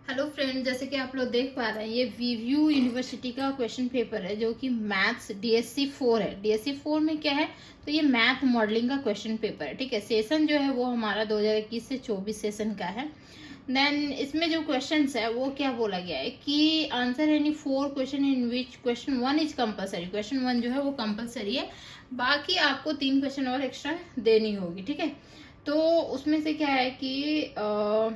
Hello friend, जैसे कि आप लोग देख पा रहे हैं ये वीव्यू यूनिवर्सिटी का क्वेश्चन पेपर है जो कि मैथ्स डीएससी 4 है। डीएससी 4 में क्या है, तो ये मैथ मॉडलिंग का क्वेश्चन पेपर है। ठीक है, सेशन जो है वो हमारा 2021 से 24 सेशन का है। देन इसमें जो क्वेश्चंस है वो क्या बोला गया है कि answer any 4 question in which question 1 is compulsory. Question 1 जो है वो कंपलसरी है, बाकी आपको 3 क्वेश्चन और एक्स्ट्रा देनी होगी। ठीक है, तो उसमें से क्या है कि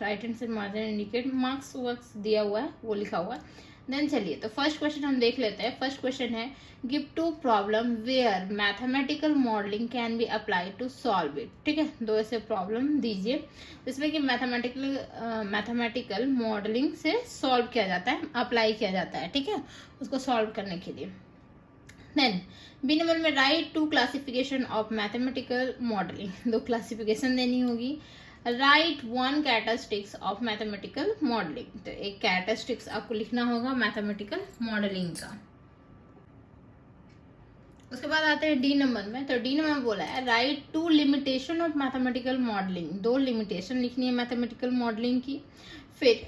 राइट हैंड से मार्जिन इंडिकेट मार्क्स वर्क्स दिया हुआ है, वो लिखा हुआ है। देन चलिए, तो फर्स्ट क्वेश्चन हम देख लेते हैं। फर्स्ट क्वेश्चन है give two problem where mathematical modelling can be apply to solve it. ठीक है, दो ऐसे प्रॉब्लम दीजिए जिसमें कि मैथमेटिकल मॉडलिंग से सॉल्व किया जाता है, अप्लाई किया जाता है। ठीक है, उसको सॉल्व करने के लिए। देन बी नंबर में write two classification of mathematical modelling, दो क्लासिफिकेशन देनी होगी। Write one characteristics of mathematical modelling, तो एक कैरेक्टरिस्टिक्स आपको लिखना होगा मैथमेटिकल मॉडलिंग का। उसके बाद आते हैं डी नंबर में, तो डी नंबर में बोला है write two limitation of mathematical modelling, दो लिमिटेशन लिखनी है मैथमेटिकल मॉडलिंग की। फिर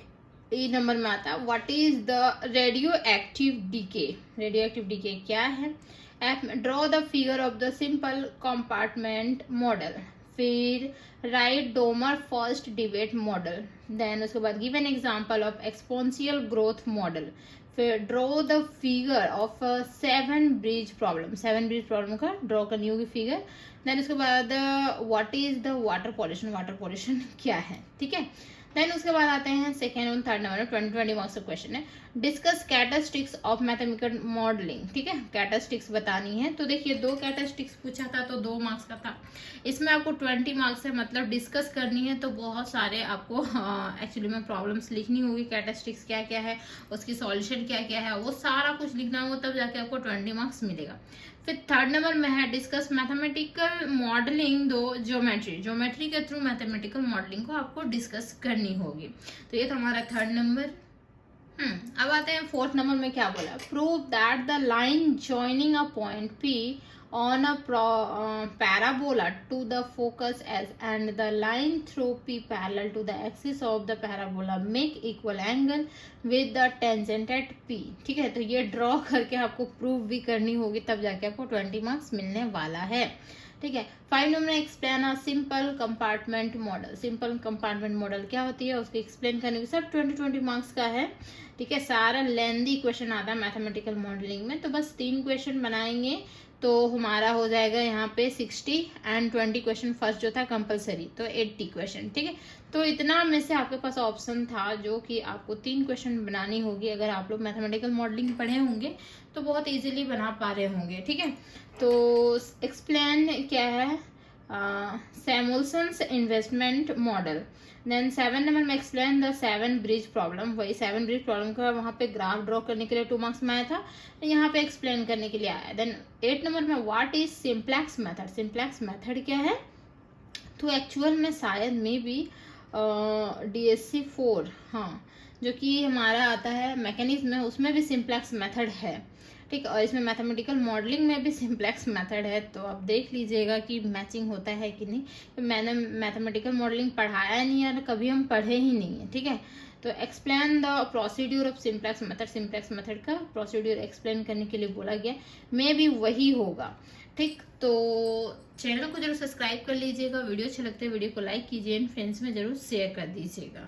ई नंबर में आता है what is the radioactive decay. Radioactive decay क्या है। F draw the figure of the simple compartment model. फिर write Domar first debate model. Then उसके बाद give an example of exponential growth model. फिर draw the figure of 7 bridge problem, 7 bridge problem का draw करनी होगी figure. Then उसके बाद what is the water pollution, water pollution क्या है। ठीक है, देन उसके बाद आते हैं सेकेंड और थर्ड नंबर में 20 मार्क्स का क्वेश्चन है discuss characteristics of mathematical modelling. ठीक है, कैरेक्टरिस्टिक्स बतानी है। तो देखिए, दो कैरेक्टरिस्टिक्स पूछा था तो 2 मार्क्स का था, इसमें आपको 20 मार्क्स है, मतलब डिस्कस करनी है तो बहुत सारे आपको एक्चुअली में प्रॉब्लम्स लिखनी होगी। कैरेक्टरिस्टिक्स क्या क्या है, उसकी सॉल्यूशन क्या क्या है, वो सारा कुछ लिखना होगा, तब जाके आपको 20 मार्क्स मिलेगा। फिर थर्ड नंबर में है डिस्कस मैथमेटिकल मॉडलिंग दो ज्योमेट्री, ज्योमेट्री के थ्रू मैथमेटिकल मॉडलिंग को आपको डिस्कस करनी होगी। तो ये तो हमारा थर्ड नंबर। अब आते हैं फोर्थ नंबर में, क्या बोला prove that the line joining a point P on a parabola to the focus S and the line through P parallel to the axis of the parabola make equal angle with the tangent at P। ठीक है, तो ये draw करके आपको prove भी करनी होगी, तब जाके आपको 20 मार्क्स मिलने वाला है। ठीक है, 5 नंबर में explain a simple compartment model. Simple compartment model क्या होती है, उसको एक्सप्लेन करने के सब 20 मार्क्स का है। ठीक है, सारा लेंदी क्वेश्चन आता है मैथमेटिकल मॉडलिंग में, तो बस 3 क्वेश्चन बनाएंगे तो हमारा हो जाएगा यहाँ पे 60 एंड 20 क्वेश्चन। फर्स्ट जो था कंपलसरी, तो 80 क्वेश्चन। ठीक है, तो इतना में से आपके पास ऑप्शन था जो कि आपको 3 क्वेश्चन बनानी होगी। अगर आप लोग मैथमेटिकल मॉडलिंग पढ़े होंगे तो बहुत इजीली बना पा रहे होंगे। ठीक है, तो एक्सप्लेन क्या है सैमुअल्सन्स इन्वेस्टमेंट मॉडल। देन 7 नंबर में एक्सप्लेन द 7 ब्रिज प्रॉब्लम, वही 7 ब्रिज प्रॉब्लम का वहाँ पे ग्राफ ड्रॉ करने के लिए 2 मार्क्स में आया था, यहाँ पे एक्सप्लेन करने के लिए आया। देन 8 नंबर में what is simplex method. Simplex method क्या है, तो एक्चुअल में शायद में भी डीएससी 4, हाँ, जो कि हमारा आता है मैकेनिज्म में, उसमें भी सिंप्लेक्स मेथड है। ठीक, और इसमें मैथमेटिकल मॉडलिंग में भी सिंप्लेक्स मेथड है, तो आप देख लीजिएगा कि मैचिंग होता है कि नहीं। तो मैंने मैथमेटिकल मॉडलिंग पढ़ाया नहीं है, कभी हम पढ़े ही नहीं है। ठीक है, तो explain the procedure of simplex method, simplex method का प्रोसीड्यूर एक्सप्लेन करने के लिए बोला गया, मे भी वही होगा। ठीक, तो चैनल को जरूर सब्सक्राइब कर लीजिएगा, वीडियो अच्छे लगते हैं वीडियो को लाइक कीजिए, फ्रेंड्स में जरूर शेयर कर दीजिएगा।